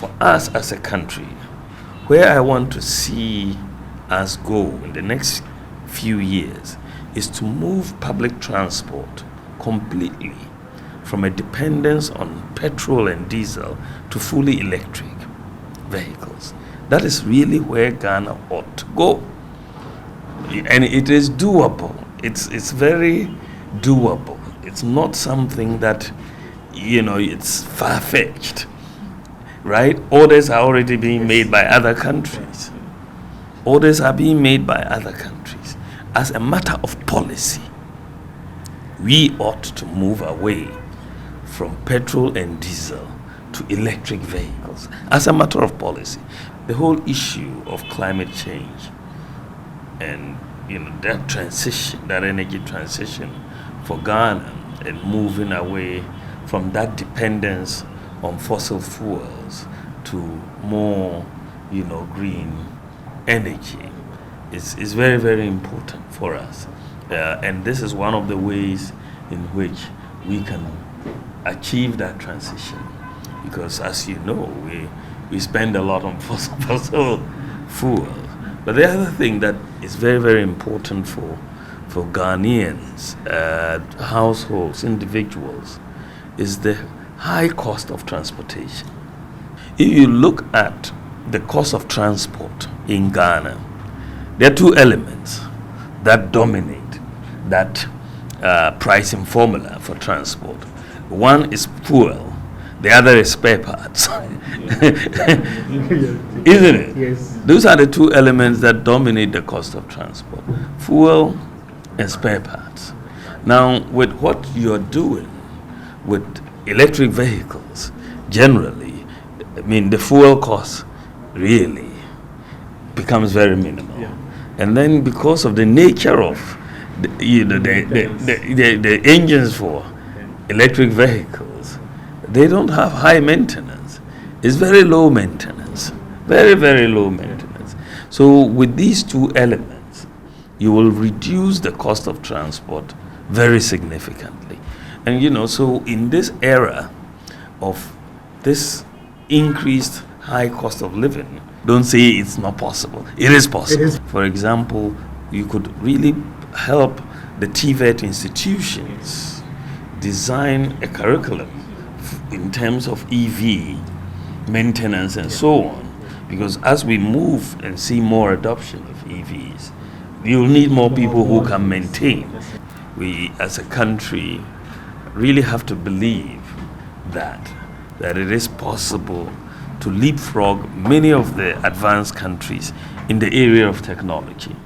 for us as a country, where I want to see us go in the next few years is to move public transport completely from a dependence on petrol and diesel to fully electric vehicles. That is really where Ghana ought to go. And it is doable. It's very doable. It's not something that, it's far-fetched, right? Orders are already being made by other countries. Orders are being made by other countries. As a matter of policy, we ought to move away from petrol and diesel to electric vehicles. As a matter of policy, the whole issue of climate change and that transition, that energy transition for Ghana, and moving away from that dependence on fossil fuels to more, green energy is very, very important for us. And this is one of the ways in which we can achieve that transition. Because as you know, we spend a lot on fossil fuels. But the other thing that is very, very important for Ghanaians, households, individuals, is the high cost of transportation. If you look at the cost of transport in Ghana, there are two elements that dominate that pricing formula for transport. One is fuel, the other is spare parts. Isn't it? Yes. Those are the two elements that dominate the cost of transport: fuel and spare parts. Now, with what you're doing with electric vehicles, generally, the fuel cost really becomes very minimal. Yeah. And then because of the nature of the engines for electric vehicles, they don't have high maintenance. It's very low maintenance, very, very low maintenance. So with these two elements, you will reduce the cost of transport very significantly. And so in this era of this increased high cost of living, don't say it's not possible. It is possible. It is. For example, you could really help the TVET institutions design a curriculum in terms of EV maintenance and so on. Because as we move and see more adoption of EVs, you'll need more people who can maintain. We, as a country, really have to believe that it is possible to leapfrog many of the advanced countries in the area of technology.